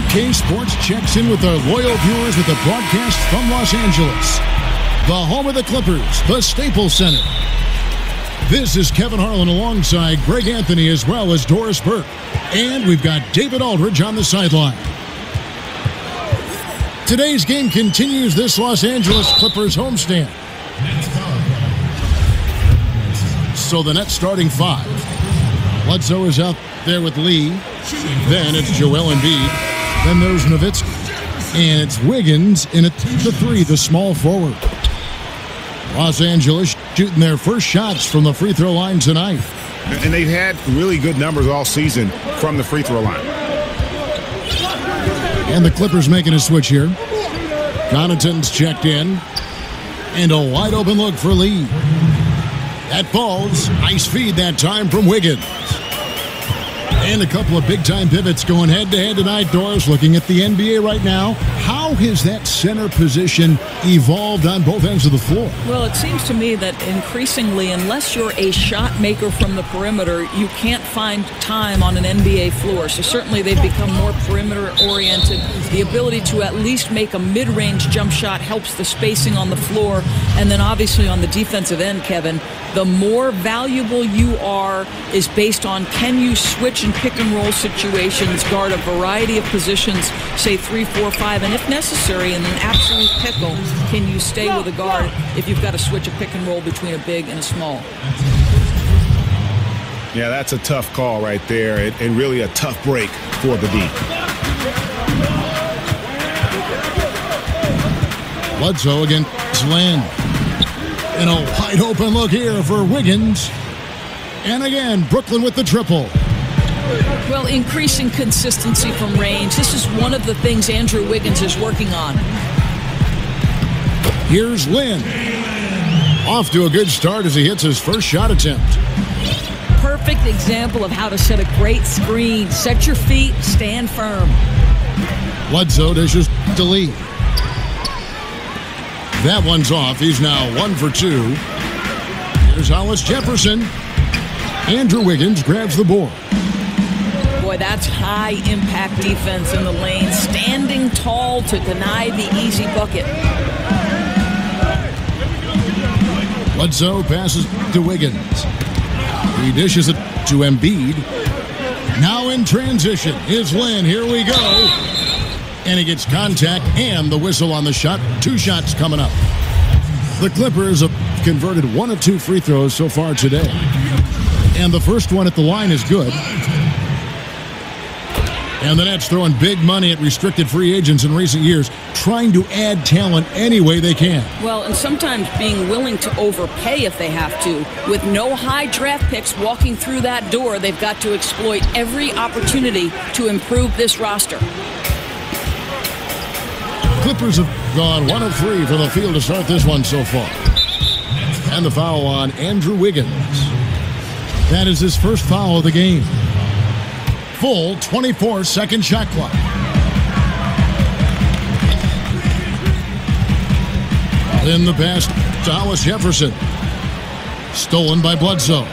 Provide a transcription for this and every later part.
MyLeague.2K Sports checks in with our loyal viewers with a broadcast from Los Angeles, the home of the Clippers, the Staples Center. This is Kevin Harlan alongside Greg Anthony as well as Doris Burke. And we've got David Aldridge on the sideline. Today's game continues this Los Angeles Clippers homestand. So the Nets starting five. Bledsoe is out there with Lee. Then it's Joel Embiid. Then there's Nowitzki. And it's Wiggins in at the three, the small forward. Los Angeles shooting their first shots from the free throw line tonight. And they've had really good numbers all season from the free throw line. And the Clippers making a switch here. Connaughton's checked in. And a wide open look for Lee. That falls. Nice feed that time from Wiggins. And a couple of big-time pivots going head-to-head tonight, Doris. Looking at the NBA right now, how has that center position evolved on both ends of the floor? Well, it seems to me that increasingly, unless you're a shot maker from the perimeter, you can't find time on an NBA floor. So certainly they've become more perimeter-oriented. The ability to at least make a mid-range jump shot helps the spacing on the floor. And then obviously on the defensive end, Kevin, the more valuable you are is based on can you switch and pick and roll situations, guard a variety of positions, say 3, 4, 5, and if necessary, in an absolute pickle, can you stay with a guard if you've got to switch a pick and roll between a big and a small? Yeah, that's a tough call right there, and really a tough break for the D. Bledsoe against Lynn. And a wide open look here for Wiggins. And again, Brooklyn with the triple. Well, increasing consistency from range. This is one of the things Andrew Wiggins is working on. Here's Lynn. Off to a good start as he hits his first shot attempt. Perfect example of how to set a great screen. Set your feet, stand firm. Bledsoe dishes to Lee. That one's off. He's now 1 for 2. Here's Hollis Jefferson. Andrew Wiggins grabs the board. Boy, that's high-impact defense in the lane. Standing tall to deny the easy bucket. Bledsoe passes to Wiggins. He dishes it to Embiid. Now in transition is Lynn. Here we go. And he gets contact and the whistle on the shot. 2 shots coming up. The Clippers have converted 1 of 2 free throws so far today. And the first one at the line is good. And the Nets throwing big money at restricted free agents in recent years, trying to add talent any way they can. Well, and sometimes being willing to overpay if they have to. With no high draft picks walking through that door, they've got to exploit every opportunity to improve this roster. Clippers have gone 1 of 3 from the field to start this one so far. And the foul on Andrew Wiggins. That is his first foul of the game. Full 24-second shot clock. In the pass to Hollis Jefferson. Stolen by Bledsoe.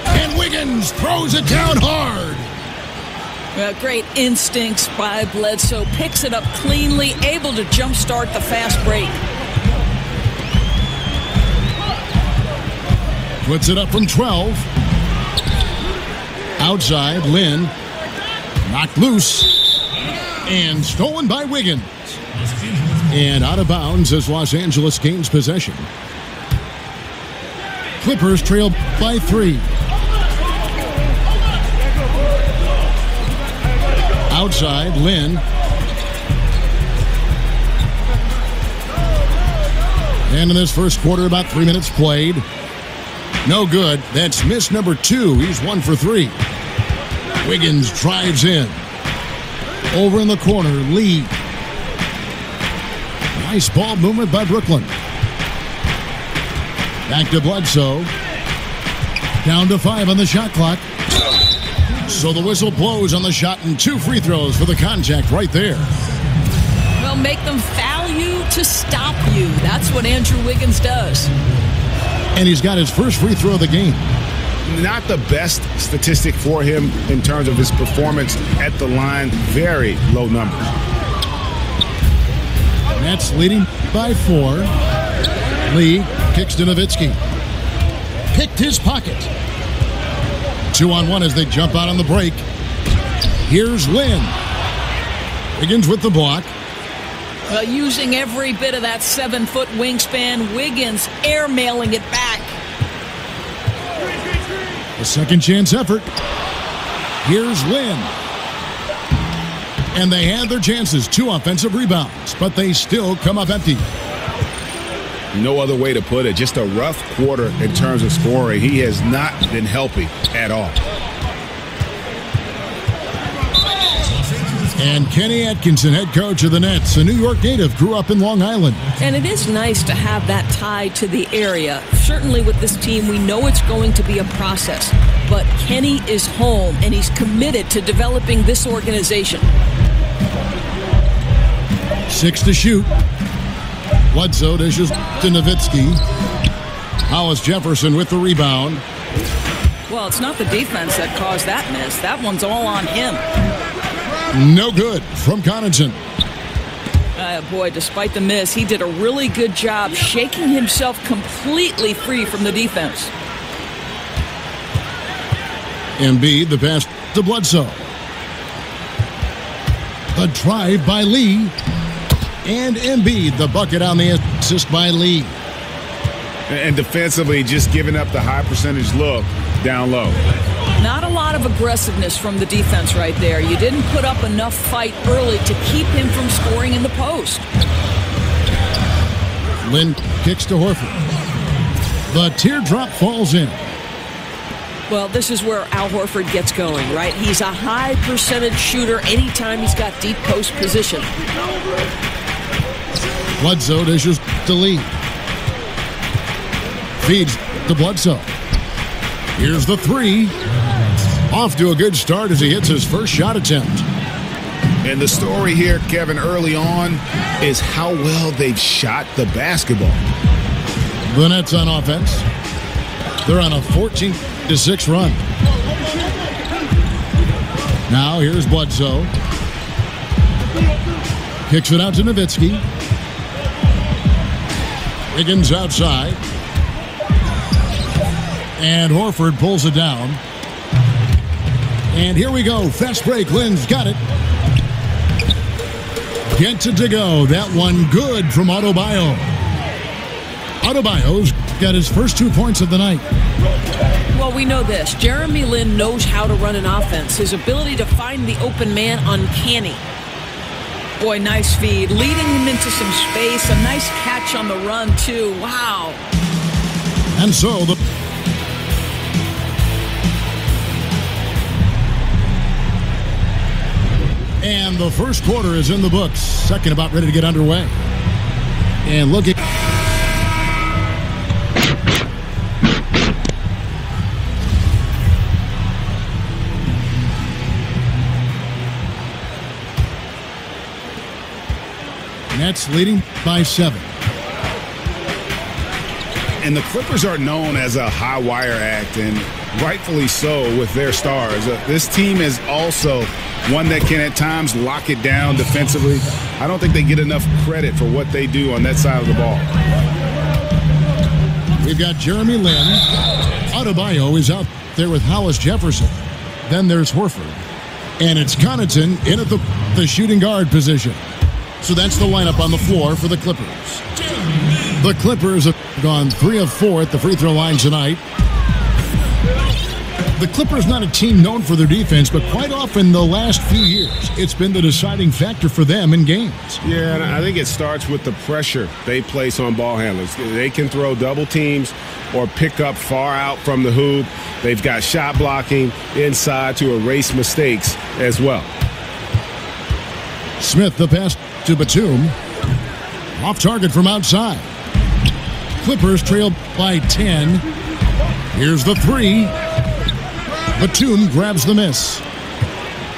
And Wiggins throws it down hard. Well, great instincts by Bledsoe. Picks it up cleanly, able to jumpstart the fast break. Puts it up from 12. Outside, Lynn. Knocked loose. And stolen by Wiggins. And out of bounds as Los Angeles gains possession. Clippers trail by 3. Outside, Lynn. And in this first quarter, about 3 minutes played. No good. That's miss number 2. He's 1 for 3. Wiggins drives in. Over in the corner, Lee. Nice ball movement by Brooklyn. Back to Bledsoe. Down to 5 on the shot clock. So the whistle blows on the shot and 2 free throws for the contact right there. Well, make them foul you to stop you. That's what Andrew Wiggins does. And he's got his first free throw of the game. not the best statistic for him in terms of his performance at the line. Very low numbers. Nets leading by 4. Lee kicks to Nowitzki. Picked his pocket. 2-on-1 as they jump out on the break. Here's Lynn. Wiggins with the block. Using every bit of that 7-foot wingspan, Wiggins airmailing it back. A second chance effort. Here's Lynn. And they had their chances. 2 offensive rebounds, but they still come up empty. No other way to put it. Just a rough quarter in terms of scoring. He has not been healthy at all. And Kenny Atkinson, head coach of the Nets, a New York native, grew up in Long Island. And it is nice to have that tie to the area. Certainly with this team, we know it's going to be a process. But Kenny is home, and he's committed to developing this organization. 6 to shoot. Bledsoe dishes to Nowitzki. Hollis Jefferson with the rebound. Well, it's not the defense that caused that miss. That one's all on him. No good from Connaughton. Boy, despite the miss, he did a really good job shaking himself completely free from the defense. Embiid, the pass to Bledsoe. A drive by Lee. And Embiid, the bucket on the assist by Lee. And defensively, just giving up the high percentage look down low. Not a lot of aggressiveness from the defense right there. You didn't put up enough fight early to keep him from scoring in the post. Lynn kicks to Horford. The teardrop falls in. Well, this is where Al Horford gets going, right? He's a high percentage shooter anytime he's got deep post position. Bledsoe dishes to Lee. Feeds to Bledsoe. Here's the 3. Off to a good start as he hits his first shot attempt. And the story here, Kevin, early on is how well they've shot the basketball. The Nets on offense. They're on a 14-6 run. Now here's Bledsoe. Kicks it out to Nowitzki. Wiggins outside. And Horford pulls it down. And here we go. Fast break. Lynn's got it. Gets it to go. That one good from Adebayo. Adebayo's got his first 2 points of the night. Well, we know this. Jeremy Lin knows how to run an offense. His ability to find the open man, uncanny. Boy, nice feed. Leading him into some space. A nice catch on the run, too. Wow. And so the... And the first quarter is in the books. Second about ready to get underway. And look at... Nets leading by 7. And the Clippers are known as a high wire act, and rightfully so with their stars. This team is also one that can at times lock it down defensively. I don't think they get enough credit for what they do on that side of the ball. We've got Jeremy Lin. Adebayo is out there with Hollis Jefferson. Then there's Horford. And it's Connaughton in at the shooting guard position. So that's the lineup on the floor for the Clippers. The Clippers have gone 3 of 4 at the free throw line tonight. The Clippers not a team known for their defense, but quite often the last few years, it's been the deciding factor for them in games. Yeah, and I think it starts with the pressure they place on ball handlers. They can throw double teams or pick up far out from the hoop. They've got shot blocking inside to erase mistakes as well. Smith, the pass to Batum. Off target from outside. Clippers trail by 10. Here's the 3. Batum grabs the miss.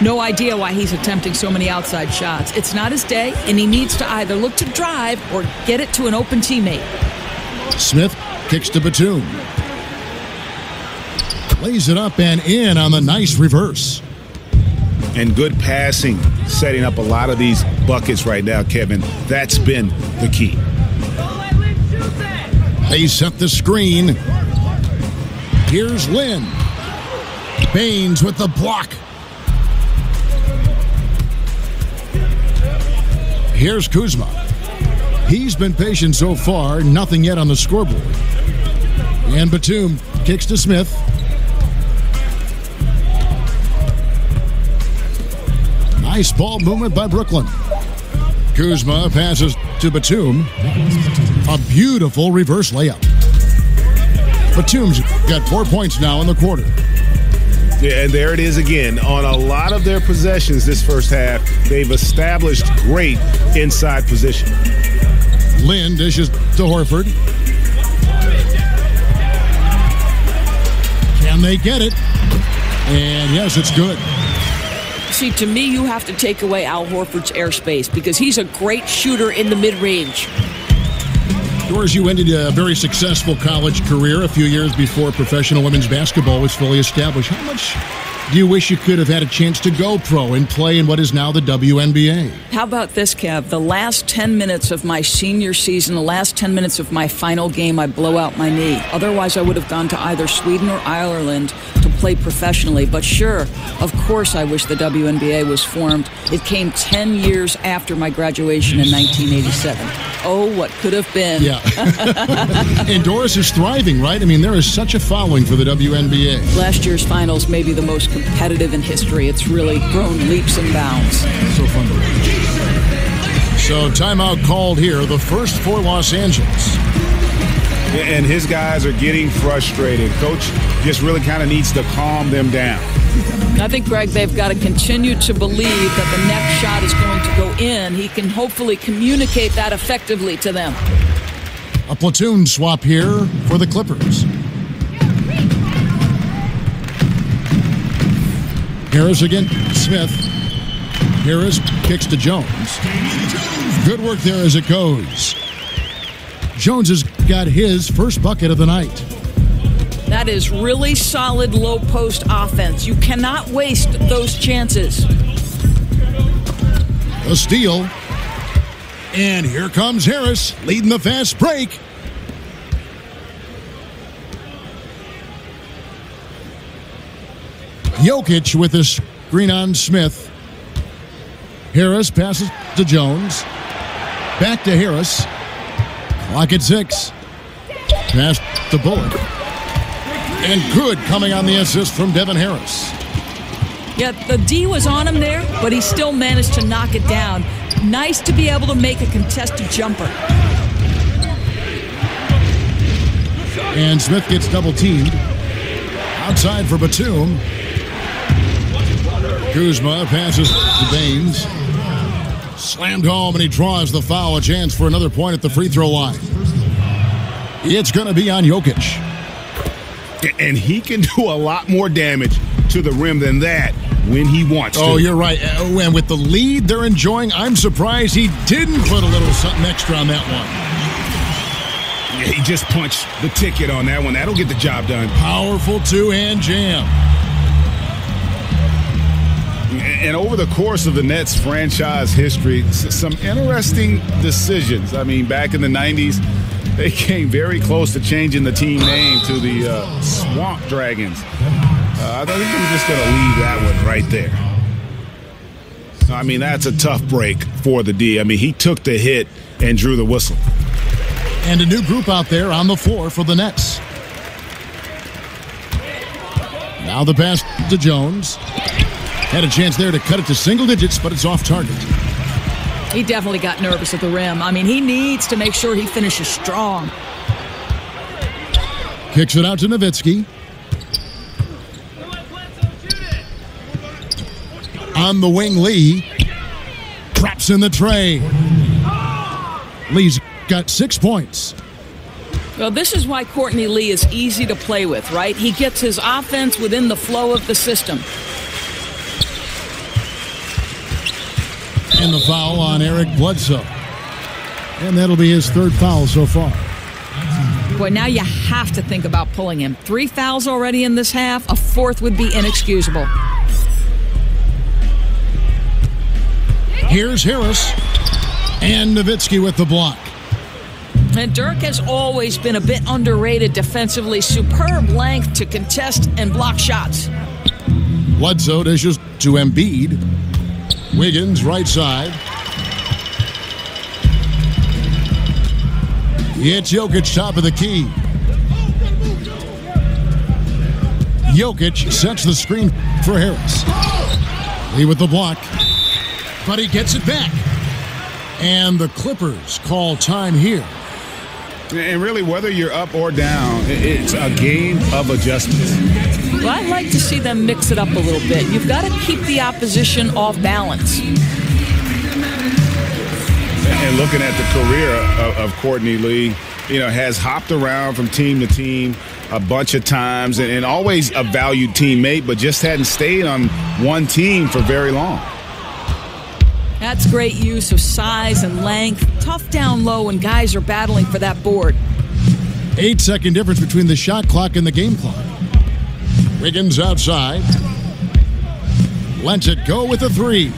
No idea why he's attempting so many outside shots. It's not his day, and he needs to either look to drive or get it to an open teammate. Smith kicks to Batum. Lays it up and in on the nice reverse. And good passing, setting up a lot of these buckets right now, Kevin. That's been the key. They set the screen. Here's Lynn. Baines with the block. Here's Kuzma. He's been patient so far. Nothing yet on the scoreboard. And Batum kicks to Smith. Nice ball movement by Brooklyn. Kuzma passes to Batum. A beautiful reverse layup. Batum's got 4 points now in the quarter. Yeah, and there it is again. On a lot of their possessions this first half, they've established great inside position. Lynn dishes to Horford. Can they get it? And yes, it's good. See, to me, you have to take away Al Horford's airspace because he's a great shooter in the mid-range. Doris, you ended a very successful college career a few years before professional women's basketball was fully established. How much do you wish you could have had a chance to go pro and play in what is now the WNBA? How about this, Kev? The last 10 minutes of my senior season, the last 10 minutes of my final game, I blow out my knee. Otherwise, I would have gone to either Sweden or Ireland to play professionally. But sure, of course I wish the WNBA was formed. It came 10 years after my graduation in 1987. Oh, what could have been. Yeah. And Doris is thriving, right? I mean, there is such a following for the WNBA. Last year's finals may be the most competitive in history. It's really grown leaps and bounds. So fun to watch. So timeout called here, the first for Los Angeles. And his guys are getting frustrated. Coach just really kind of needs to calm them down. I think, Greg, they've got to continue to believe that the next shot is going to go in. He can hopefully communicate that effectively to them. A platoon swap here for the Clippers. Harris again, Smith. Harris kicks to Jones. Good work there as it goes. Jones has got his first bucket of the night. That is really solid low post offense. You cannot waste those chances. A steal. And here comes Harris leading the fast break. Jokic with a screen on Smith. Harris passes to Jones. Back to Harris. Clock at 6. Pass to Bullock. And good coming on the assist from Devin Harris. Yeah, the D was on him there, but he still managed to knock it down. Nice to be able to make a contested jumper. And Smith gets double teamed. Outside for Batum. Kuzma passes to Baines. Slammed home, and he draws the foul. A chance for another point at the free throw line. It's going to be on Jokic. And he can do a lot more damage to the rim than that when he wants to. Oh, you're right. And with the lead they're enjoying, I'm surprised he didn't put a little something extra on that one. Yeah, he just punched the ticket on that one. That'll get the job done. Powerful two-hand jam. And over the course of the Nets franchise history, some interesting decisions. I mean, back in the 90s, they came very close to changing the team name to the Swamp Dragons. I think I'm just going to leave that one right there. I mean, that's a tough break for the D. I mean, he took the hit and drew the whistle. And a new group out there on the floor for the Nets. Now the pass to Jones. Had a chance there to cut it to single digits, but it's off target. He definitely got nervous at the rim. I mean, he needs to make sure he finishes strong. Kicks it out to Nowitzki. On the wing, Lee. Traps in the tray. Lee's got 6 points. Well, this is why Courtney Lee is easy to play with, right? He gets his offense within the flow of the system. And the foul on Eric Bledsoe. And that'll be his third foul so far. Boy, now you have to think about pulling him. 3 fouls already in this half. A 4th would be inexcusable. Here's Harris. And Nowitzki with the block. And Dirk has always been a bit underrated defensively. Superb length to contest and block shots. Bledsoe dishes to Embiid. Wiggins right side. It's Jokic top of the key. Jokic sets the screen for Harris. Lee with the block. But he gets it back. And the Clippers call time here. And really, whether you're up or down, it's a game of adjustments. Well, I'd like to see them mix it up a little bit. You've got to keep the opposition off balance. And looking at the career of Courtney Lee, has hopped around from team to team a bunch of times and always a valued teammate, but just hadn't stayed on one team for very long. That's great use of size and length. Tough down low when guys are battling for that board. 8-second difference between the shot clock and the game clock. Wiggins outside. Lets it go with a 3.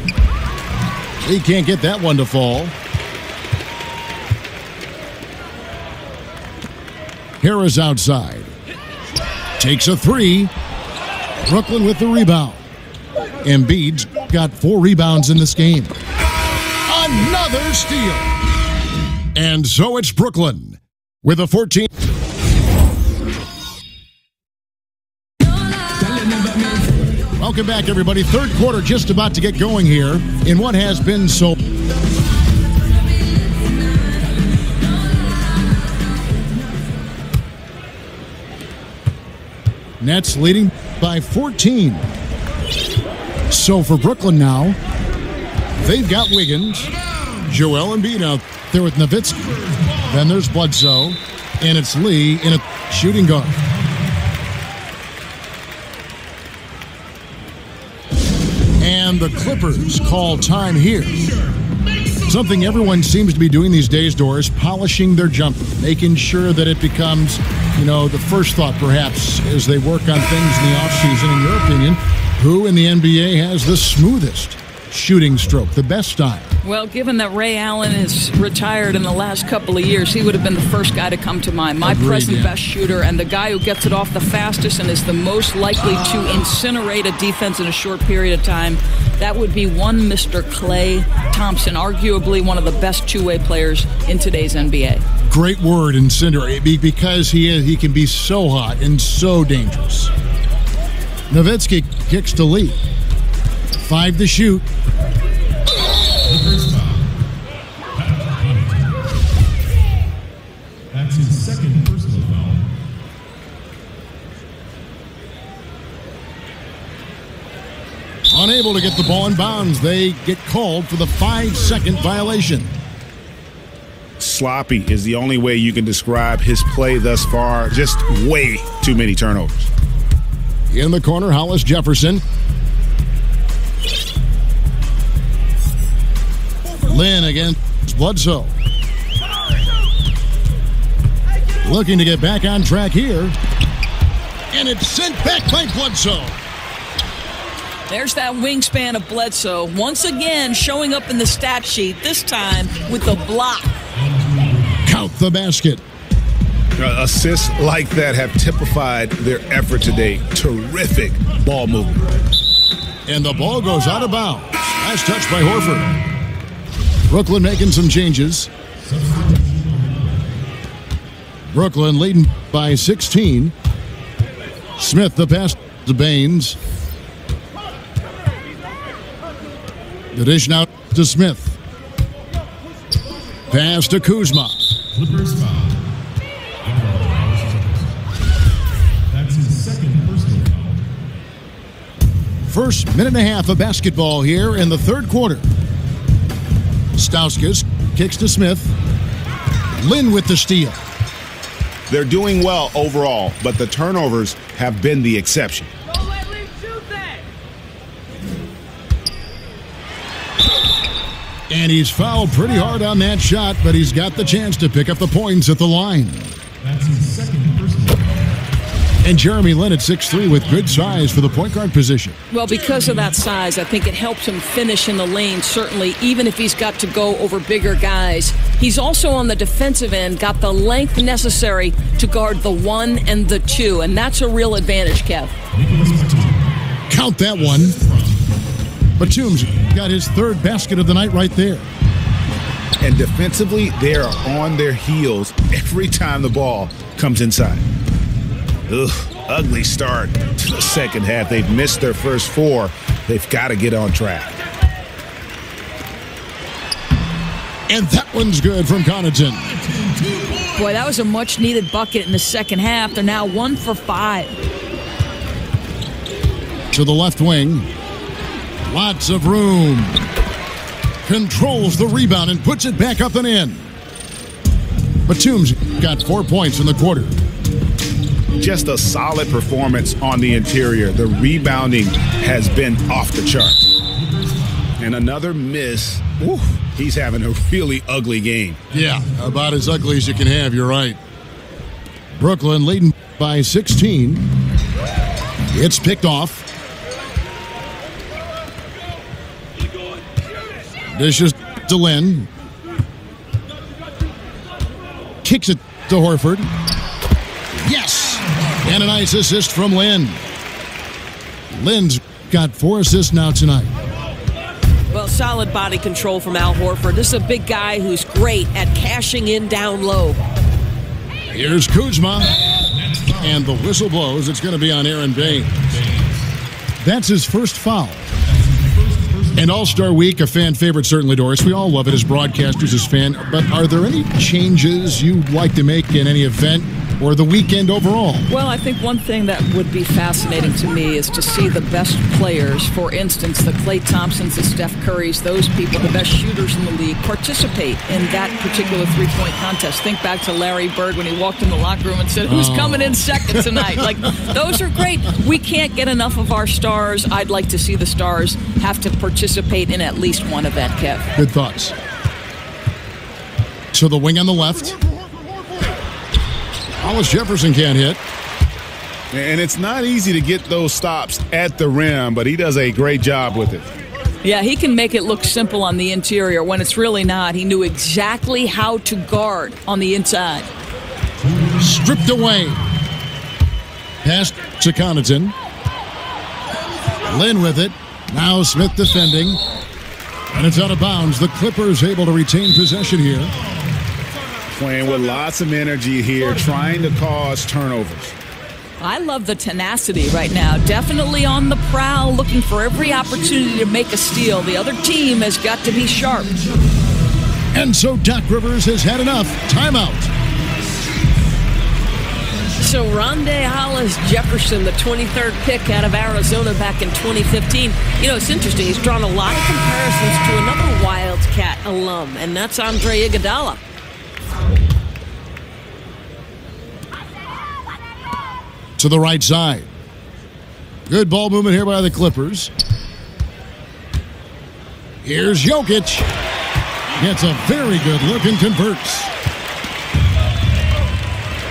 He can't get that one to fall. Harris outside. Takes a 3. Brooklyn with the rebound. Embiid's got 4 rebounds in this game. Another steal. And so it's Brooklyn with a 14. Welcome back, everybody. Third quarter just about to get going here in what has been so... Nets leading by 14. So for Brooklyn now, they've got Wiggins, Joel Embiid out there with Nowitzki. Then there's Bledsoe, and it's Lee in a shooting guard. And the Clippers call time here. Something everyone seems to be doing these days, Doris, polishing their jumper, making sure that it becomes, the first thought perhaps as they work on things in the offseason. In your opinion, who in the NBA has the smoothest shooting stroke, the best style? Well, given that Ray Allen is retired in the last couple of years, he would have been the first guy to come to mind. My present best shooter and the guy who gets it off the fastest and is the most likely to incinerate a defense in a short period of time. That would be one Mr. Klay Thompson, arguably one of the best two-way players in today's NBA. Great word, incinerate, because he can be so hot and so dangerous. Nowitzki kicks to Lee. 5 to shoot. That's his second personal foul. Unable to get the ball in bounds. They get called for the 5-second violation. Sloppy is the only way you can describe his play thus far. Just way too many turnovers. In the corner, Hollis Jefferson. Lynn against Bledsoe. Looking to get back on track here. And it's sent back by Bledsoe. There's that wingspan of Bledsoe. Once again, showing up in the stat sheet, this time with the block. Count the basket. Assists like that have typified their effort today. Terrific ball movement. And the ball goes out of bounds. Last touch by Horford. Brooklyn making some changes. Brooklyn leading by 16. Smith the pass to Baines. The dish now to Smith. Pass to Kuzma. Clippers foul. That's his second personal foul. First minute and a half of basketball here in the third quarter. Stauskas kicks to Smith. Lynn with the steal. They're doing well overall, but the turnovers have been the exception. Don't let Lee shoot that. And he's fouled pretty hard on that shot, but he's got the chance to pick up the points at the line. That's his second personal foul. And Jeremy Lin at 6'3" with good size for the point guard position. Well, because of that size, I think it helps him finish in the lane, certainly, even if he's got to go over bigger guys. He's also on the defensive end, got the length necessary to guard the 1 and the 2, and that's a real advantage, Kev. Count that one. Batum's got his third basket of the night right there. And defensively, they are on their heels every time the ball comes inside. Ugh, ugly start to the second half. They've missed their first 4. They've got to get on track. And that one's good from Connaughton. Boy, that was a much-needed bucket in the second half. They're now 1 for 5. To the left wing. Lots of room. Controls the rebound and puts it back up and in. Batum's got 4 points in the quarter. Just a solid performance on the interior. The rebounding has been off the charts. And another miss. Ooh, he's having a really ugly game. Yeah, about as ugly as you can have, you're right. Brooklyn leading by 16. It's picked off. Dishes to Lin. Kicks it to Horford. Yes! And a nice assist from Lin. Lin's got 4 assists now tonight. Well, solid body control from Al Horford. This is a big guy who's great at cashing in down low. Here's Kuzma. And the whistle blows. It's going to be on Aaron Baines. That's his first foul. And All-Star Week, a fan favorite, certainly, Doris. We all love it as broadcasters, as fan. But are there any changes you'd like to make in any event or the weekend overall? Well, I think one thing that would be fascinating to me is to see the best players, for instance, the Klay Thompsons, the Steph Currys, those people, the best shooters in the league, participate in that particular three-point contest. Think back to Larry Bird when he walked in the locker room and said, who's coming in second tonight? Like, those are great. We can't get enough of our stars. I'd like to see the stars have to participate in at least one event, Kev. Good thoughts. To the wing on the left. Hollis Jefferson can't hit. And it's not easy to get those stops at the rim, but he does a great job with it. Yeah, he can make it look simple on the interior when it's really not. He knew exactly how to guard on the inside. Stripped away. Pass to Connaughton. Lin with it. Now Smith defending. And it's out of bounds. The Clippers able to retain possession here. Playing with lots of energy here, trying to cause turnovers. I love the tenacity right now. Definitely on the prowl, looking for every opportunity to make a steal. The other team has got to be sharp. And so Doc Rivers has had enough. Timeout. So Rondé Hollis Jefferson, the 23rd pick out of Arizona back in 2015. You know, it's interesting. He's drawn a lot of comparisons to another Wildcat alum, and that's Andre Iguodala. To the right side. Good ball movement here by the Clippers. Here's Jokic. Gets a very good look and converts.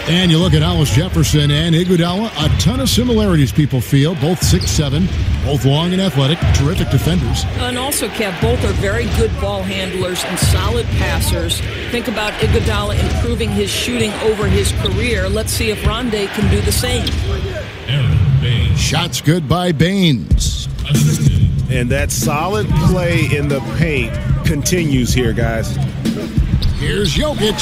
And you look at Hollis Jefferson and Iguodala, a ton of similarities people feel. Both 6'7", both long and athletic, terrific defenders. And also, Kev, both are very good ball handlers and solid passers. Think about Iguodala improving his shooting over his career. Let's see if Rondé can do the same. Shots good by Baines. And that solid play in the paint continues here, guys. Here's Jokic.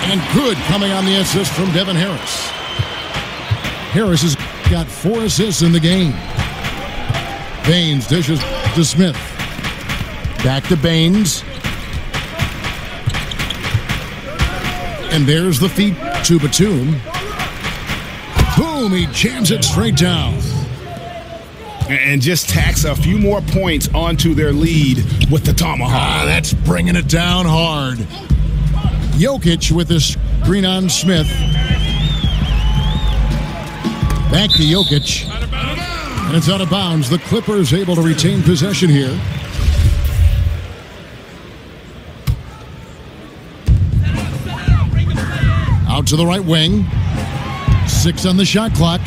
And good coming on the assist from Devin Harris. Harris has got 4 assists in the game. Baines dishes to Smith. Back to Baines. And there's the feed to Batum. Boom, he jams it straight down. And just tacks a few more points onto their lead with the tomahawk. That's bringing it down hard. Jokic with this screen on Smith. Back to Jokic. And it's out of bounds. The Clippers able to retain possession here. to the right wing. 6 on the shot clock.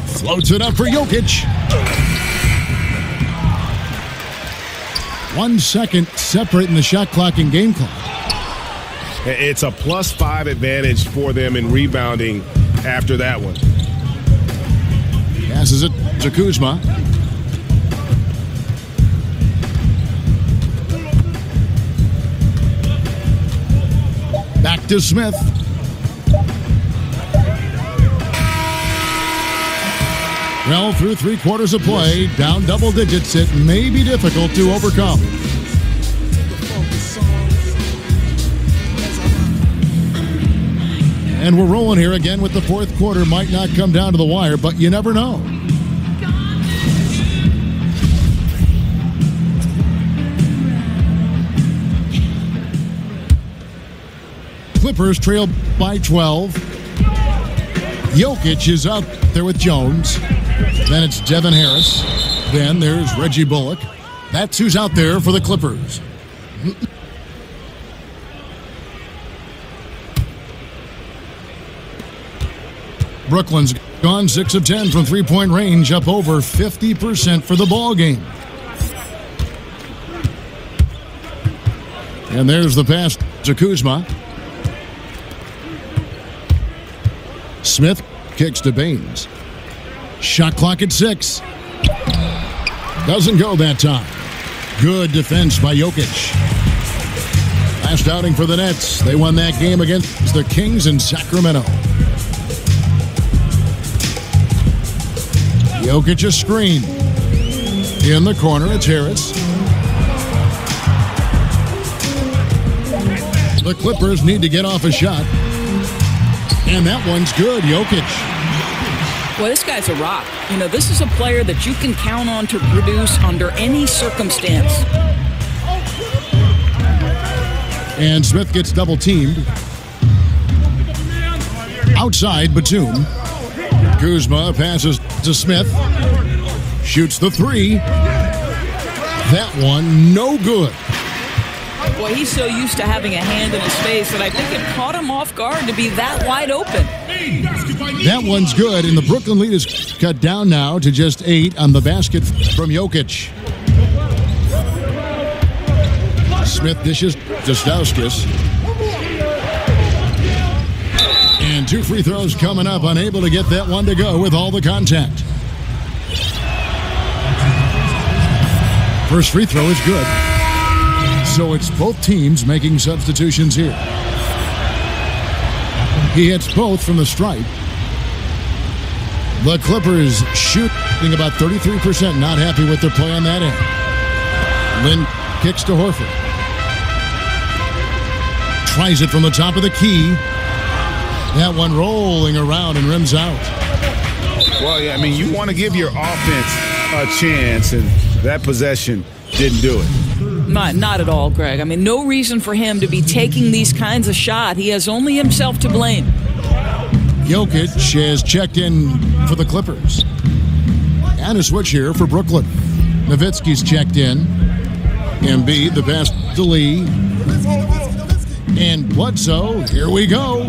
Floats it up for Jokic. 1 second separating the shot clock and game clock. It's a +5 advantage for them in rebounding after that one. Passes it to Kuzma. Back to Smith. Well, through 3 quarters of play, down double digits, it may be difficult to overcome. And we're rolling here again with the 4th quarter. Might not come down to the wire, but you never know. Clippers trail by 12. Jokic is out there with Jones. Then it's Devin Harris. Then there's Reggie Bullock. That's who's out there for the Clippers. Brooklyn's gone 6 of 10 from three-point range, up over 50% for the ball game. And there's the pass to Kuzma. Smith kicks to Baines. Shot clock at 6. Doesn't go that time. Good defense by Jokic. Last outing for the Nets. They won that game against the Kings in Sacramento. Jokic a screen. In the corner, it's Harris. The Clippers need to get off a shot. And that one's good, Jokic. Well, this guy's a rock. You know, this is a player that you can count on to produce under any circumstance. And Smith gets double-teamed. Outside, Batum. Kuzma passes to Smith. Shoots the 3. That one, no good. Boy, he's so used to having a hand in his face that I think it caught him off guard to be that wide open. That one's good, and the Brooklyn lead is cut down now to just 8 on the basket from Jokic. Smith dishes to Stauskas. And 2 free throws coming up, unable to get that one to go with all the contact. First free throw is good. So it's both teams making substitutions here. He hits both from the stripe. The Clippers shooting about 33%, not happy with their play on that end. Lynn kicks to Horford. Tries it from the top of the key. That one rolling around and rims out. Well, yeah, I mean, you want to give your offense a chance, and that possession didn't do it. Not at all, Greg. I mean, no reason for him to be taking these kinds of shots. He has only himself to blame. Jokic has checked in for the Clippers. And a switch here for Brooklyn. Nowitzki's checked in. Embiid, the pass to Lee. And Bledsoe, here we go.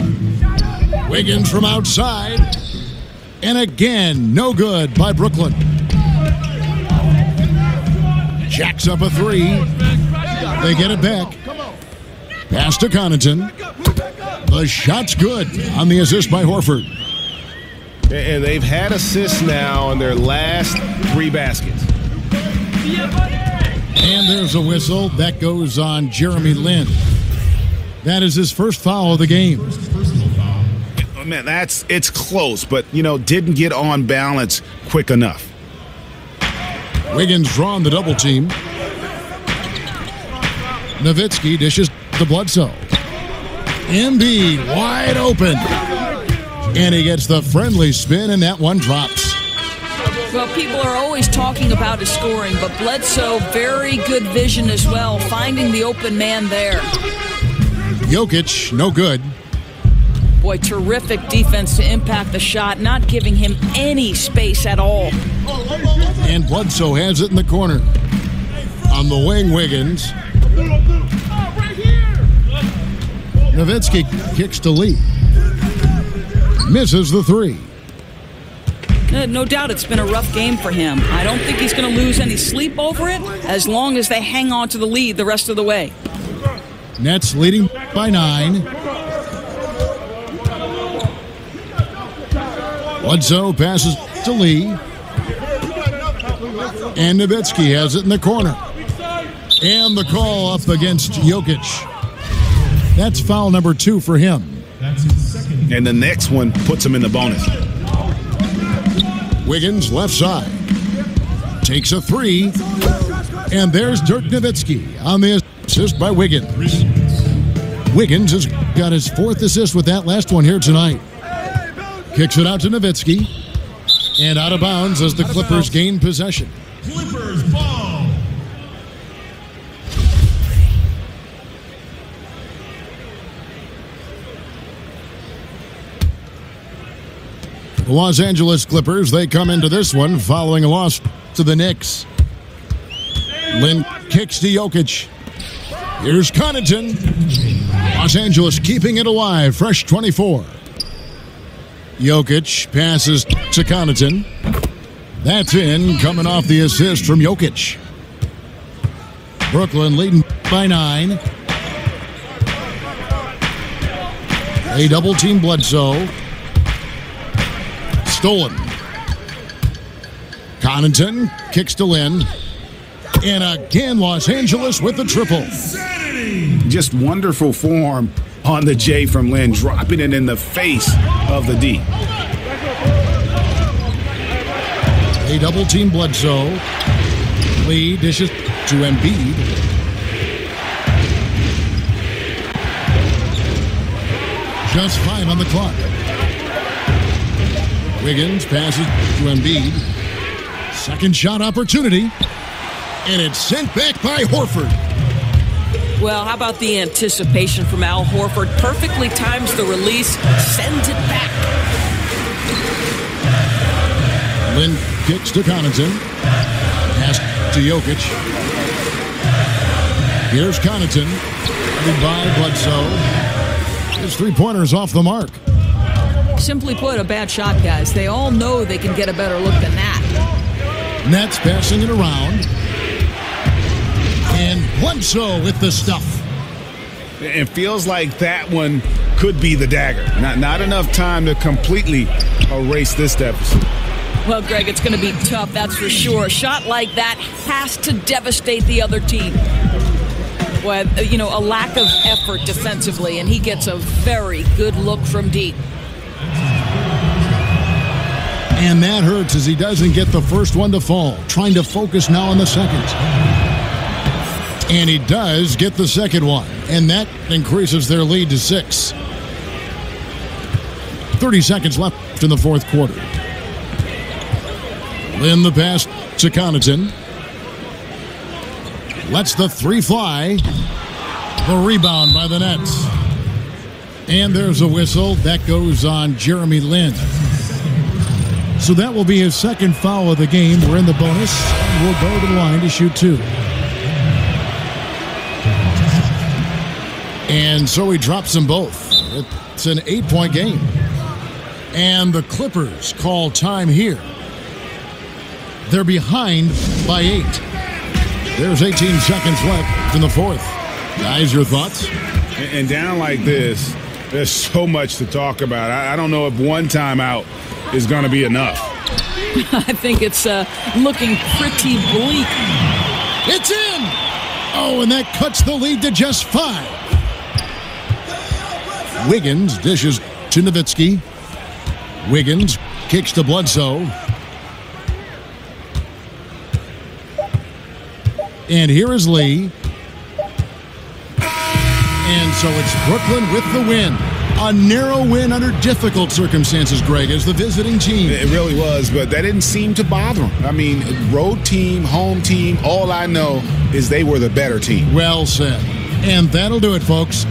Wiggins from outside. And again, no good by Brooklyn. Jacks up a 3. They get it back. Pass to Connaughton. The shot's good on the assist by Horford. And they've had assists now on their last 3 baskets. And there's a whistle. That goes on Jeremy Lin. That is his first foul of the game. Oh, man, it's close, but, didn't get on balance quick enough. Wiggins drawn the double team. Nowitzki dishes to Bledsoe. Embiid wide open. And he gets the friendly spin, and that one drops. Well, people are always talking about his scoring, but Bledsoe, very good vision as well, finding the open man there. Jokic, no good. Boy, terrific defense to impact the shot, not giving him any space at all. And Bledsoe has it in the corner. On the wing, Wiggins. Nowitzki kicks to Lee. Misses the three. No doubt it's been a rough game for him. I don't think he's going to lose any sleep over it as long as they hang on to the lead the rest of the way. Nets leading by 9. Bledsoe passes to Lee. And Nowitzki has it in the corner. And the call up against Jokic. That's foul number 2 for him. That's his second. And the next one puts him in the bonus. Wiggins left side. Takes a 3. And there's Dirk Nowitzki on the assist by Wiggins. Wiggins has got his 4th assist with that last one here tonight. Kicks it out to Nowitzki. And out of bounds as the Clippers gain possession. Clippers ball. The Los Angeles Clippers, they come into this one following a loss to the Knicks. Lin kicks to Jokic. Here's Connaughton. Los Angeles keeping it alive, fresh 24. Jokic passes to Connaughton. That's in, coming off the assist from Jokic. Brooklyn leading by 9. They double-team Bledsoe. Stolen. Connaughton kicks to Lin. And again, Los Angeles with the triple. Just wonderful form on the J from Lin, dropping it in the face of the D. They double-team Bledsoe. Lee dishes to Embiid. Just 5 on the clock. Wiggins passes to Embiid. Second shot opportunity. And it's sent back by Horford. Well, how about the anticipation from Al Horford? Perfectly times the release, sends it back. Lin kicks to Connaughton. Pass to Jokic. Here's Connaughton. Headed by Bledsoe. His three-pointer's off the mark. Simply put, a bad shot, guys. They all know they can get a better look than that. Nets passing it around. And Bledsoe with the stuff. It feels like that one could be the dagger. Not enough time to completely erase this deficit. Well, Greg, it's going to be tough, that's for sure. A shot like that has to devastate the other team. Well, you know, a lack of effort defensively, and he gets a very good look from deep. And that hurts as he doesn't get the first one to fall. Trying to focus now on the second. And he does get the second one. And that increases their lead to 6. 30 seconds left in the fourth quarter. Lin the pass to Connaughton. Lets the 3 fly. The rebound by the Nets. And there's a whistle. That goes on Jeremy Lin. So that will be his second foul of the game. We're in the bonus. We'll go to the line to shoot 2. And so he drops them both. It's an 8-point game. And the Clippers call time here. They're behind by 8. There's 18 seconds left in the fourth. Guys, your thoughts? And down like this, there's so much to talk about. I don't know if one timeout is going to be enough. I think it's looking pretty bleak. It's in! Oh, and that cuts the lead to just 5. Wiggins dishes to Nowitzki. Wiggins kicks to Bledsoe. And here is Lee. And so it's Brooklyn with the win. A narrow win under difficult circumstances, Greg, as the visiting team. It really was, but that didn't seem to bother them. I mean, road team, home team, all I know is they were the better team. Well said. And that'll do it, folks.